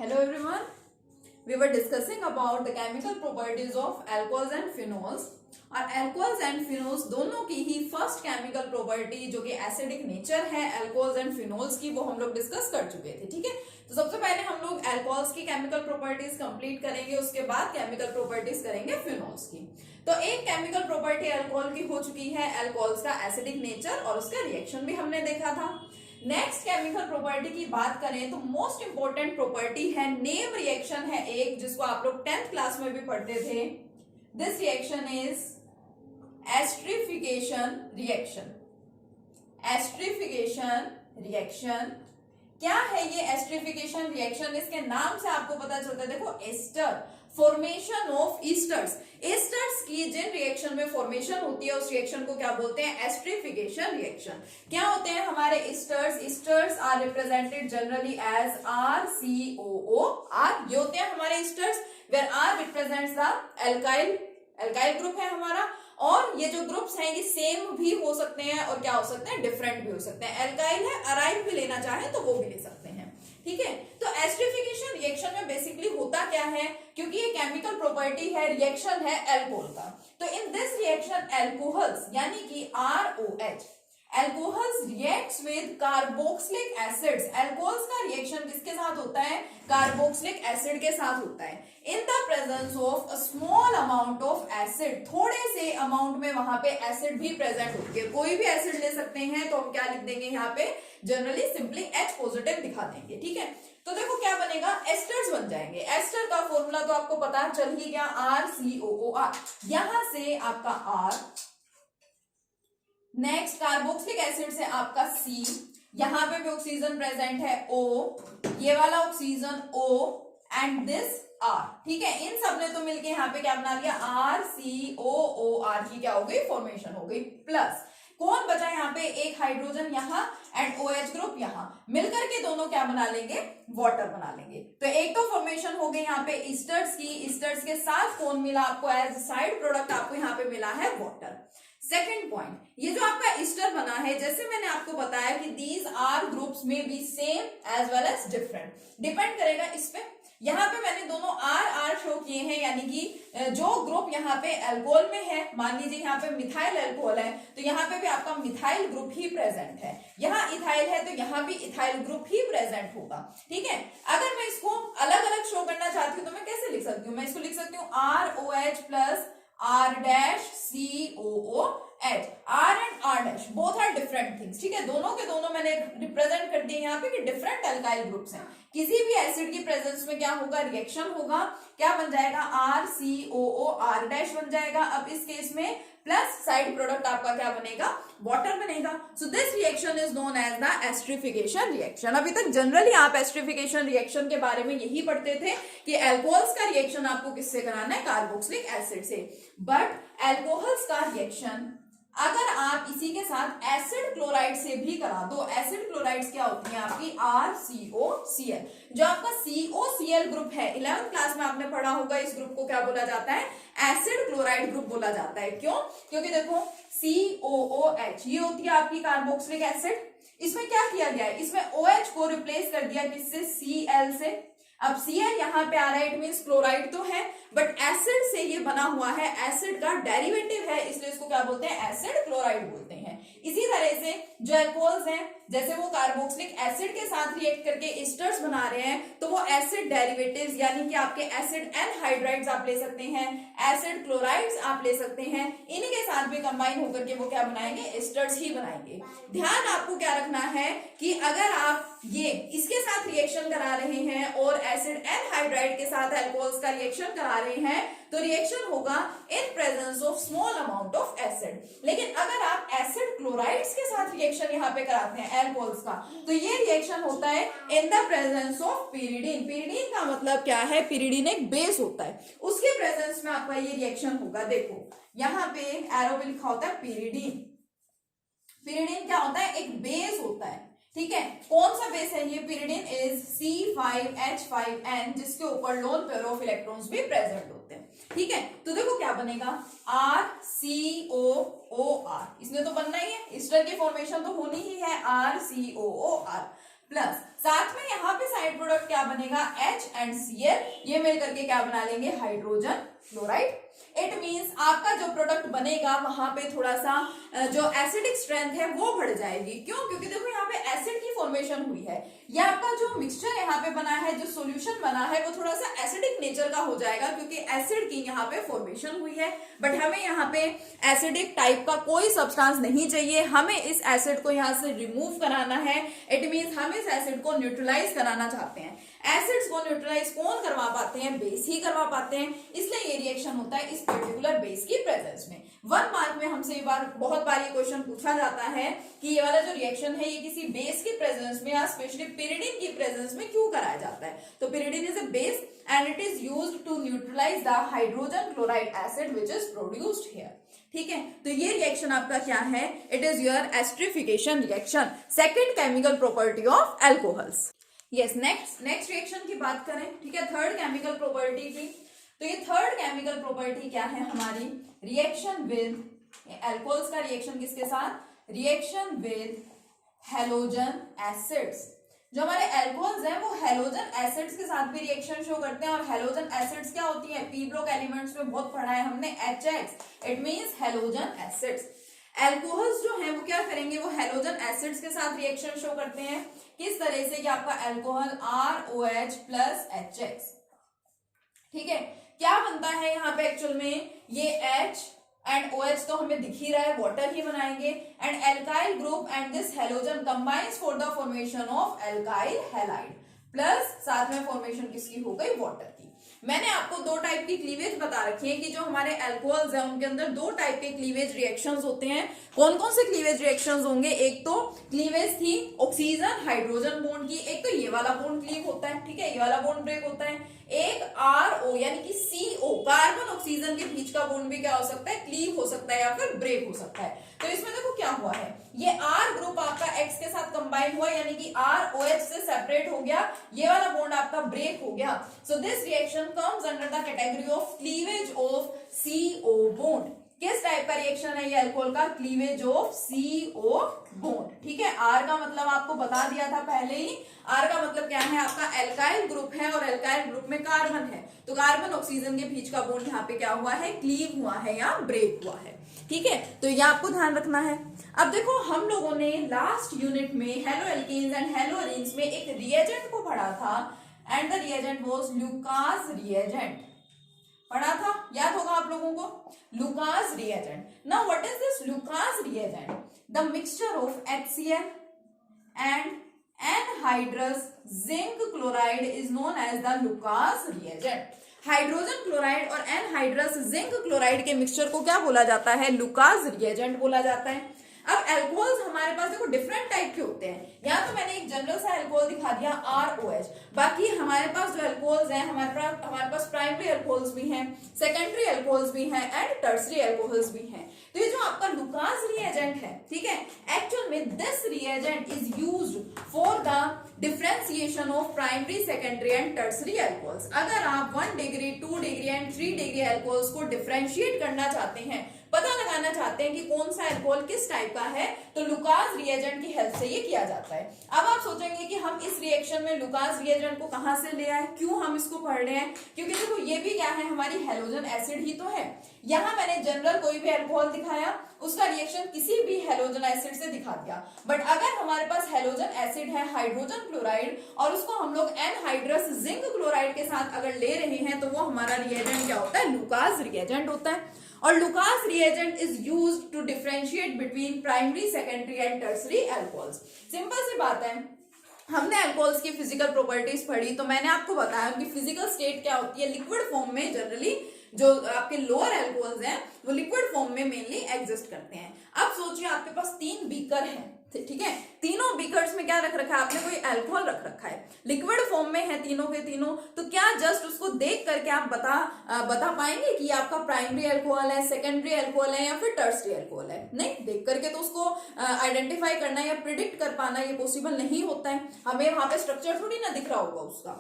Hello everyone. We were discussing about the chemical properties of alcohols and phenols. और alcohols and phenols दोनों की ही first chemical property जो कि acidic nature है alcohols and phenols की, वो हम लोग डिस्कस कर चुके थे. ठीक है, तो सबसे पहले हम लोग alcohols की केमिकल प्रॉपर्टीज कंप्लीट करेंगे, उसके बाद केमिकल प्रॉपर्टीज करेंगे phenols की. तो एक केमिकल प्रॉपर्टी अल्कोहल की हो चुकी है, अल्कोहल्स का एसिडिक नेचर और उसका रिएक्शन भी हमने देखा था. नेक्स्ट केमिकल प्रॉपर्टी की बात करें तो मोस्ट इंपोर्टेंट प्रॉपर्टी है नेम रिएक्शन है एक, जिसको आप लोग 10th क्लास में भी पढ़ते थे. This reaction is esterification reaction. Esterification reaction क्या है ये एस्टरिफिकेशन रिएक्शन? इसके नाम से आपको पता चलता है. देखो, ester, formation of esters. Esters की जिन रिएक्शन में फॉर्मेशन होती है उस रिएक्शन को क्या बोलते हैं? Esterification reaction. क्या होते हैं हमारे esters? Esters are represented generally as RCOOR. ये होते हैं हमारे esters, where R represents the alkyl group है हमारा. और ये जो ग्रुप्स हैं ये सेम भी हो सकते हैं और क्या हो सकते हैं? डिफरेंट भी हो सकते हैं. एल्काइल है, अराइल भी लेना चाहें तो वो भी ले सकते हैं. ठीक है, तो एस्टरिफिकेशन रिएक्शन में बेसिकली होता क्या है? क्योंकि ये केमिकल प्रॉपर्टी है, रिएक्शन है अल्कोहल का. तो इन दिस रिएक्शन अल्कोहल्स यानी कि ROH, alcohols reacts with carboxylic acids. Alcohols का रिएक्शन किसके साथ होता है? कार्बोक्सिलिक एसिड के साथ होता है. In the presence of a small amount of acid. थोड़े से अमाउंट में वहां पे एसिड भी प्रेजेंट होती है. कोई भी एसिड ले सकते हैं, तो हम क्या लिख देंगे यहाँ पे? जनरली सिंपली H पॉजिटिव दिखा देंगे. ठीक है, तो देखो क्या बनेगा? एस्टर्स बन जाएंगे. एस्टर का फॉर्मूला तो आपको पता चल ही गया, RCOOR. यहां से आपका R, नेक्स्ट कार्बोक्सिलिक एसिड से आपका C, यहां पे भी ऑक्सीजन प्रेजेंट है O, ये वाला oxygen O and this R. ठीक है, इन सब ने तो मिलके यहाँ पे क्या बना लिया? RCOOR की क्या हो गई? फॉर्मेशन हो गई. प्लस कौन बचा यहाँ पे? एक हाइड्रोजन यहाँ एंड OH ग्रुप यहाँ, मिलकर के दोनों क्या बना लेंगे? वाटर बना लेंगे. तो एक तो फॉर्मेशन हो गई यहाँ पे ईस्टर्स की. ईस्टर्स के साथ कौन मिला आपको? एज साइड प्रोडक्ट आपको यहाँ पे मिला है वाटर. सेकेंड पॉइंट, ये जो आपका ईस्टर बना है, जैसे मैंने आपको बताया कि दीज आर ग्रुप्स में be same as well as different. Depend करेगा इस पे. यहाँ पे मैंने दोनों R शो किए हैं, यानी कि जो ग्रुप यहाँ पे अल्कोहल में है, मान लीजिए यहाँ पे मिथाइल अल्कोहल है, तो यहाँ पे भी आपका मिथाइल ग्रुप ही प्रेजेंट है. यहाँ इथाइल है तो यहाँ भी इथाइल ग्रुप ही प्रेजेंट होगा. ठीक है, अगर मैं इसको अलग अलग शो करना चाहती हूँ तो मैं कैसे लिख सकती हूँ? मैं इसको लिख सकती हूँ ROH plus R-COOH. R and R dash both are different things. ठीक है, दोनों के दोनों मैंने रिप्रेजेंट कर दिए यहाँ पे कि डिफरेंट अल्काइल ग्रुप्स हैं. किसी भी एसिड की प्रेजेंस में क्या होगा? रिएक्शन होगा. क्या बन जाएगा? RCOOR डैश बन जाएगा. अब इस केस में प्लस साइड प्रोडक्ट आपका क्या बनेगा? वाटर बनेगा. So this reaction is known as the esterification reaction. अभी तक जनरली आप एस्टरिफिकेशन रिएक्शन के बारे में यही पढ़ते थे कि अल्कोहल्स का रिएक्शन आपको किससे कराना है? कार्बोक्सिलिक एसिड से. बट अल्कोहल्स का रिएक्शन अगर आप इसी के साथ एसिड क्लोराइड से भी करा दो, एसिड क्लोराइड्स क्या होती हैं आपकी? RCOCl. जो आपका COCl ग्रुप है, 11th क्लास में आपने पढ़ा होगा, इस ग्रुप को क्या बोला जाता है? एसिड क्लोराइड ग्रुप बोला जाता है. क्यों? क्योंकि देखो COOH ये होती है आपकी कार्बोक्सिलिक एसिड. इसमें क्या किया गया है? इसमें OH को रिप्लेस कर दिया किससे? Cl से. अब Cl यहाँ पे आ रहा है, इट मीन्स क्लोराइड तो है, बट एसिड से ये बना हुआ है, एसिड का डेरिवेटिव है, इसलिए इसको क्या बोलते हैं? एसिड क्लोराइड बोलते हैं. इसी तरह से जो अल्कोहल्स हैं, जैसे वो कार्बोक्सिलिक एसिड के साथ रिएक्ट करके ईस्टर्स बना रहे हैं, तो वो एसिड डेरिवेटिव्स यानी कि आपके एसिड एनहाइड्राइड्स आप ले सकते हैं, एसिड क्लोराइड्स आप ले सकते हैं, इनके साथ भी कंबाइन होकर के वो क्या बनाएंगे? ईस्टर्स ही बनाएंगे. ध्यान आपको क्या रखना है कि अगर आप ये इसके साथ रिएक्शन करा रहे हैं और एसिड एनहाइड्राइड के साथ अल्कोहल्स का रिएक्शन करा रहे हैं, तो रिएक्शन होगा in presence of small amount of acid. लेकिन अगर आप एसिड क्लोराइड्स के साथ रिएक्शन यहाँ पे कराते हैं अल्कोहल्स का, तो ये रिएक्शन होता है in the presence of pyridine. Pyridine का मतलब क्या है? पिरिडीन एक बेस होता है, उसके प्रेजेंस में आपका ये रिएक्शन होगा. देखो यहाँ पे एरो पे लिखा होता है पिरिडीन. पिरिडीन क्या होता है? एक बेस होता है. ठीक है, कौन सा बेस है ये? पिरिडीन इज C5H5N, जिसके ऊपर लोन पेयर ऑफ इलेक्ट्रॉन्स भी प्रेजेंट होते हैं. ठीक है, तो देखो क्या बनेगा? RCOOR. इसने तो बनना ही है, ईस्टर की फॉर्मेशन तो होनी ही है, RCOOR प्लस साथ में यहाँ पे साइड प्रोडक्ट क्या बनेगा, H एंड Cl, ये मिलकर के क्या बना लेंगे, हाइड्रोजन क्लोराइड। इट मीन्स आपका जो प्रोडक्ट बनेगा वहां पे थोड़ा सा जो एसिडिक स्ट्रेंथ है वो बढ़ जाएगी। क्यों? क्योंकि देखो यहाँ पे एसिड की फॉर्मेशन हुई है, या आपका जो मिक्सचर यहाँ पे बना है, जो सॉल्यूशन बना है वो थोड़ा सा एसिडिक नेचर का हो जाएगा क्योंकि एसिड की यहाँ पे फॉर्मेशन हुई है। बट हमें यहाँ पे एसिडिक टाइप का कोई सब्सटेंस नहीं चाहिए, हमें इस एसिड को यहाँ से रिमूव कराना है। इट मीन्स हम इस एसिड को न्यूट्रलाइज कराना चाहते हैं। एसिड्स को न्यूट्रलाइज कौन करवा पाते हैं, बेस ही करवा पाते हैं, इसलिए ये रिएक्शन होता है इस पर्टिकुलर बेस की प्रेजेंस में। 1 मार्क में हमसे बहुत बार ये क्वेश्चन पूछा जाता है कि ये वाला जो रिएक्शन है ये किसी बेस की प्रेजेंस में या स्पेशली pyridine की प्रेजेंस में क्यों कराया जाता है। तो pyridine is a base and it is used to neutralize the hydrogen chloride acid which is produced here. ठीक है, तो ये रिएक्शन आपका क्या है, it is your esterification reaction, second chemical property of alcohols. Yes, next reaction की बात करें, ठीक है, थर्ड केमिकल प्रॉपर्टी की। तो ये थर्ड केमिकल प्रॉपर्टी क्या है हमारी, रिएक्शन विद एल्कोहल्स का रिएक्शन किसके साथ, रिएक्शन विद हैलोजन एसिड्स। जो हमारे एल्कोहल्स हैं वो हैलोजन एसिड्स के साथ भी रिएक्शन शो करते हैं। और हैलोजन एसिड्स क्या होती है, पी ब्लॉक एलिमेंट्स में बहुत पढ़ा है हमने, HX, it means halogen acids. Alcohols जो हैं वो क्या करेंगे, वो हैलोजन एसिड्स के साथ रिएक्शन शो करते हैं। किस तरह से कि आपका एल्कोहल ROH प्लस HX, ठीक है, क्या बनता है यहाँ पे एक्चुअल में, ये H एंड OH तो हमें दिख ही रहा है, वाटर ही बनाएंगे। And alkyl group and this halogen combines for the formation of alkyl halide, plus साथ में फॉर्मेशन किसकी हो गई, वाटर की। मैंने आपको 2 टाइप की क्लीवेज बता रखी है कि जो हमारे एल्कोहल्स हैं उनके अंदर 2 टाइप के क्लीवेज रिएक्शंस होते हैं। कौन कौन से क्लीवेज रिएक्शंस होंगे, एक तो क्लीवेज थी ऑक्सीजन हाइड्रोजन बॉन्ड की, एक तो ये वाला बॉन्ड क्लीव होता है, ठीक है, ये वाला बॉन्ड ब्रेक होता है। एक RO यानी कि CO कार्बन ऑक्सीजन के बीच का बॉन्ड भी क्या हो सकता है, क्लीव हो सकता है या फिर ब्रेक हो सकता है। तो इसमें देखो क्या हुआ है, ये R ग्रुप आपका X के साथ कंबाइन हुआ यानी कि ROH से सेपरेट हो गया, ये वाला बॉन्ड आपका ब्रेक हो गया। सो this reaction comes under the category of cleavage of CO bond. किस टाइप का रिएक्शन है ये एल्कोहल का, क्लीवेज ऑफ CO बॉन्ड, ठीक है। R का मतलब आपको बता दिया था पहले ही, R का मतलब क्या है, आपका एल्काइल ग्रुप है और एल्काइल ग्रुप में कार्बन है, तो कार्बन ऑक्सीजन के बीच का बॉन्ड यहाँ पे क्या हुआ है, क्लीव हुआ है या ब्रेक हुआ है, ठीक है। तो ये आपको ध्यान रखना है। अब देखो हम लोगों ने लास्ट यूनिट में halo alkanes and halo arenes में एक रिएजेंट को पढ़ा था and the reagent was Lucas reagent, पढ़ा था, याद होगा आप लोगों को, Lucas reagent. Now what is this Lucas reagent, the mixture of HCl and anhydrous zinc chloride is known as the Lucas reagent. Hydrogen chloride और एनहाइड्रस जिंक क्लोराइड के mixture को क्या बोला जाता है, लुकास रिएजेंट बोला जाता है। अब एल्कोहल्स हमारे पास देखो डिफरेंट टाइप के होते हैं, यहाँ तो मैंने एक जनरल सा एल्कोहल दिखा दिया ROH, बाकी हमारे पास जो एल्कोहल्स हैं हमारे पास प्राइमरी एल्कोहल्स भी हैं, सेकेंडरी एल्कोहल्स भी हैं एंड टर्सरी एल्कोहल्स भी हैं। तो ये जो आपका लुकास रिएजेंट है, ठीक है, एक्चुअल में this reagent is used for the differentiation of primary secondary and tertiary alcohols. अगर आप 1 degree 2 degree and 3 degree alcohols को डिफरेंशिएट करना चाहते हैं, पता लगाना चाहते हैं कि कौन सा एल्कोहल किस टाइप का है, तो लुकास रिएजेंट की हेल्प से ये किया जाता है। अब आप सोचेंगे कि हम इस रिएक्शन में लुकास रिएजेंट को कहां से ले आए, क्यों हम इसको पढ़ रहे हैं, क्योंकि देखो ये भी क्या है, हमारी हैलोजन एसिड ही तो है। यहाँ मैंने जनरल कोई भी एल्कोहल दिखाया, उसका रिएक्शन किसी भी हैलोजन एसिड से दिखा दिया। बट अगर हमारे पास हैलोजन एसिड है हाइड्रोजन क्लोराइड और उसको हम लोग एनहाइड्रस जिंक क्लोराइड के साथ अगर ले रहे हैं, तो वो हमारा रिएजेंट क्या होता है, लुकास रिएजेंट होता है। और Lucas reagent is used to differentiate between primary secondary and tertiary alcohols. Simple सी बात है, हमने एल्कोहल्स की फिजिकल प्रॉपर्टीज पढ़ी, तो मैंने आपको बताया उनकी फिजिकल स्टेट क्या होती है, लिक्विड फॉर्म में जनरली जो आपके लोअर एल्कोहल्स हैं वो लिक्विड फॉर्म में मेनली एग्जिस्ट करते हैं। अब सोचिए आपके पास 3 बीकर हैं, ठीक है, तीनों बीकर्स में क्या रख रखा है आपने, कोई अल्कोहल रख रखा है, लिक्विड फॉर्म में है तीनों के तीनों। तो क्या जस्ट उसको देख करके आप बता पाएंगे कि आपका प्राइमरी अल्कोहल है, सेकेंडरी अल्कोहल है या फिर टर्सरी अल्कोहल है? नहीं, देख करके तो उसको आइडेंटिफाई करना या प्रिडिक्ट कर पाना ये पॉसिबल नहीं होता है, हमें वहां पे स्ट्रक्चर थोड़ी ना दिख रहा होगा उसका।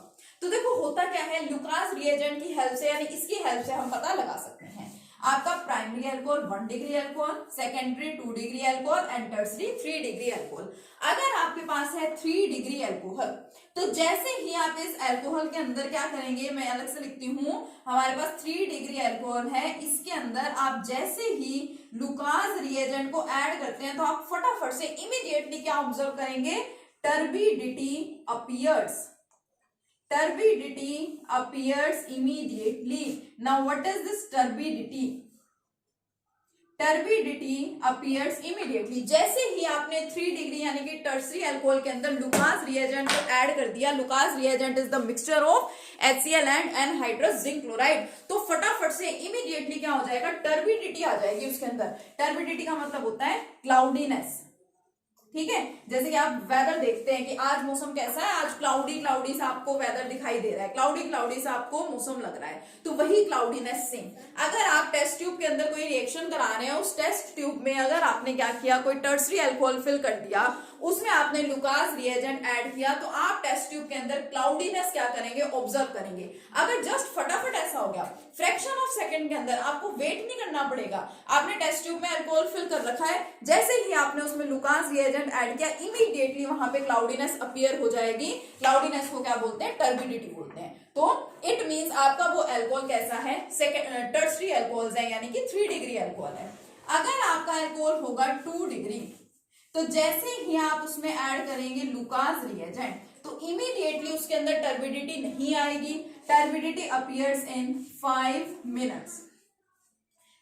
तो देखो होता क्या है, लुकास रिएजेंट की हेल्प से यानी इसकी हेल्प से हम पता लगा सकते हैं। आपका primary alcohol 1 degree alcohol, secondary 2 degree alcohol and tertiary 3 degree alcohol. अगर आपके पास है 3 डिग्री अल्कोहल, तो जैसे ही आप इस अल्कोहल के अंदर क्या करेंगे, मैं अलग से लिखती हूं, हमारे पास 3 डिग्री अल्कोहल है, इसके अंदर आप जैसे ही लुकास रिएजेंट को ऐड करते हैं तो आप फटाफट से इमीडिएटली क्या ऑब्जर्व करेंगे, turbidity appears, turbidity appears immediately. Now what is this turbidity? Turbidity appears immediately. जैसे ही आपने 3 डिग्री यानी कि टर्सरी अल्कोहल के अंदर लुकास रिएजेंट को ऐड कर दिया, Lucas reagent is the mixture of HCl and anhydrous zinc chloride, तो फटाफट से इमीडिएटली क्या हो जाएगा, टर्बिडिटी आ जाएगी उसके अंदर। टर्बिडिटी का मतलब होता है क्लाउडीनेस, ठीक है। जैसे कि आप वेदर देखते हैं कि आज मौसम कैसा है, आज क्लाउडी क्लाउडी सा आपको वेदर दिखाई दे रहा है, क्लाउडी क्लाउडी सा आपको मौसम लग रहा है, तो वही क्लाउडीनेस सेम। अगर आप टेस्ट ट्यूब के अंदर कोई रिएक्शन करा रहे हैं, उस टेस्ट ट्यूब में अगर आपने क्या किया, कोई टर्सरी अल्कोहल फिल कर दिया, उसमें आपने लुकास रिएजेंट ऐड किया, तो आप टेस्ट ट्यूब के अंदर क्लाउडीनेस क्या करेंगे, ऑब्जर्व करेंगे। अगर जस्ट फटाफट ऐसा हो गया, फ्रैक्शन ऑफ सेकंड के अंदर, आपको वेट नहीं करना पड़ेगा, आपने टेस्ट ट्यूब में अल्कोहल फिल कर रखा है, जैसे ही आपने उसमें लुकास रिएजेंट ऐड किया, इमीडिएटली वहां पे क्लाउडीनेस अपीयर हो जाएगी। क्लाउडीनेस को क्या बोलते हैं, टर्बिडिटी बोलते हैं। तो इट मींस आपका वो अल्कोहल कैसा है, टर्सरी अल्कोहल है, यानी कि 3 डिग्री अल्कोहल है। अगर आपका अल्कोहल होगा 2 डिग्री, तो जैसे ही आप उसमें ऐड करेंगे लुकास रिएजेंट, तो इमीडिएटली उसके अंदर टर्बिडिटी नहीं आएगी। टर्बिडिटी अपीयर्स इन 5 मिनट्स।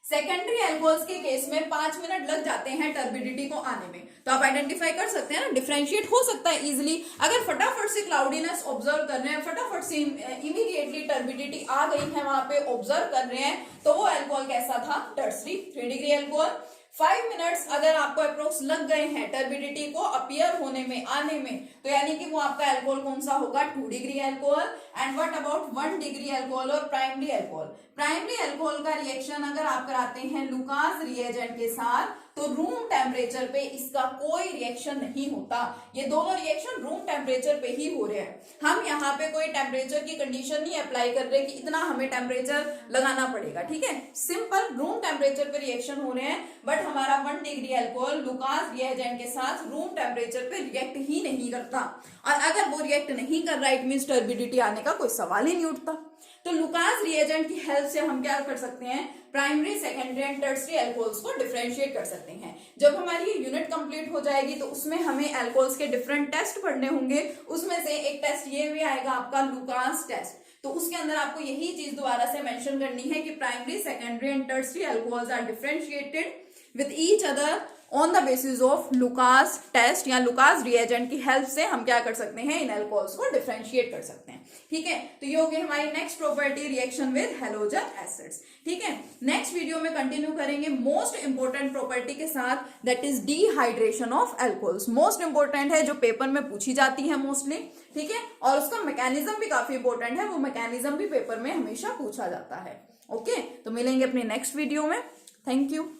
सेकेंडरी अल्कोहल्स के केस में 5 मिनट लग जाते हैं टर्बिडिटी को आने में, तो आप आइडेंटिफाई कर सकते हैं ना, डिफरेंशिएट हो सकता है इजीली। अगर फटाफट से क्लाउडीनेस ऑब्जर्व कर रहे हैं, फटाफट से इमीडिएटली टर्बिडिटी आ गई है वहां पे, ऑब्जर्व कर रहे हैं, तो वो अल्कोहल कैसा था, टर्सरी 3 डिग्री अल्कोहल। 5 मिनट्स अगर आपको अप्रोक्स लग गए हैं टर्बिडिटी को अपीयर होने में, आने में, तो यानी कि वो आपका अल्कोहल कौन सा होगा, 2 degree alcohol. And what about 1 degree alcohol और प्राइमरी अल्कोहल? प्राइमरी अल्कोहल का रिएक्शन अगर आप कराते हैं लुकास रिएजेंट के साथ, तो रूम टेम्परेचर पे इसका कोई रिएक्शन नहीं होता। ये दोनों रिएक्शन रूम टेम्परेचर पे ही हो रहे हैं। हम यहाँ पे कोई टेम्परेचर की कंडीशन नहीं अप्लाई कर रहे कि इतना हमें टेम्परेचर लगाना पड़ेगा, ठीक है। सिंपल रूम टेम्परेचर पे रिएक्शन हो रहे हैं, बट हमारा 1 डिग्री अल्कोहल लुकास रिएजेंट के साथ रूम टेम्परेचर पे रिएक्ट ही नहीं करता, और अगर वो रिएक्ट नहीं कर रहा, इट मींस टर्बिडिटी आने का कोई सवाल ही नहीं उठता। तो लुकास रिएजेंट की हेल्प से हम क्या कर सकते हैं, primary, secondary and tertiary alcohols को डिफरेंशिएट कर सकते हैं। जब हमारी ये यूनिट कंप्लीट हो जाएगी, तो उसमें हमें अल्कोहल्स के डिफरेंट टेस्ट पढ़ने होंगे। उसमें से एक टेस्ट ये भी आएगा आपका लुकास टेस्ट। तो उसके अंदर आपको यही चीज दोबारा से मेंशन करनी है कि primary, secondary and tertiary alcohols are differentiated with each other on the basis of Lucas test या लुकास रिएजेंट की हेल्प से हम क्या कर सकते हैं, इन अल्कोहल्स को डिफरेंशिएट कर सकते हैं, ठीक है। तो ये हो गई हमारी next property, reaction with halogen acids, ठीक है। नेक्स्ट वीडियो में कंटिन्यू करेंगे मोस्ट इंपोर्टेंट प्रॉपर्टी के साथ, that is dehydration of alcohols. Most important है, जो पेपर में पूछी जाती है मोस्टली, ठीक है, और उसका मैकेनिज्म भी काफी इंपॉर्टेंट है, वो मैकेनिज्म भी पेपर में हमेशा पूछा जाता है। ओके, तो मिलेंगे अपने नेक्स्ट वीडियो में। Thank you.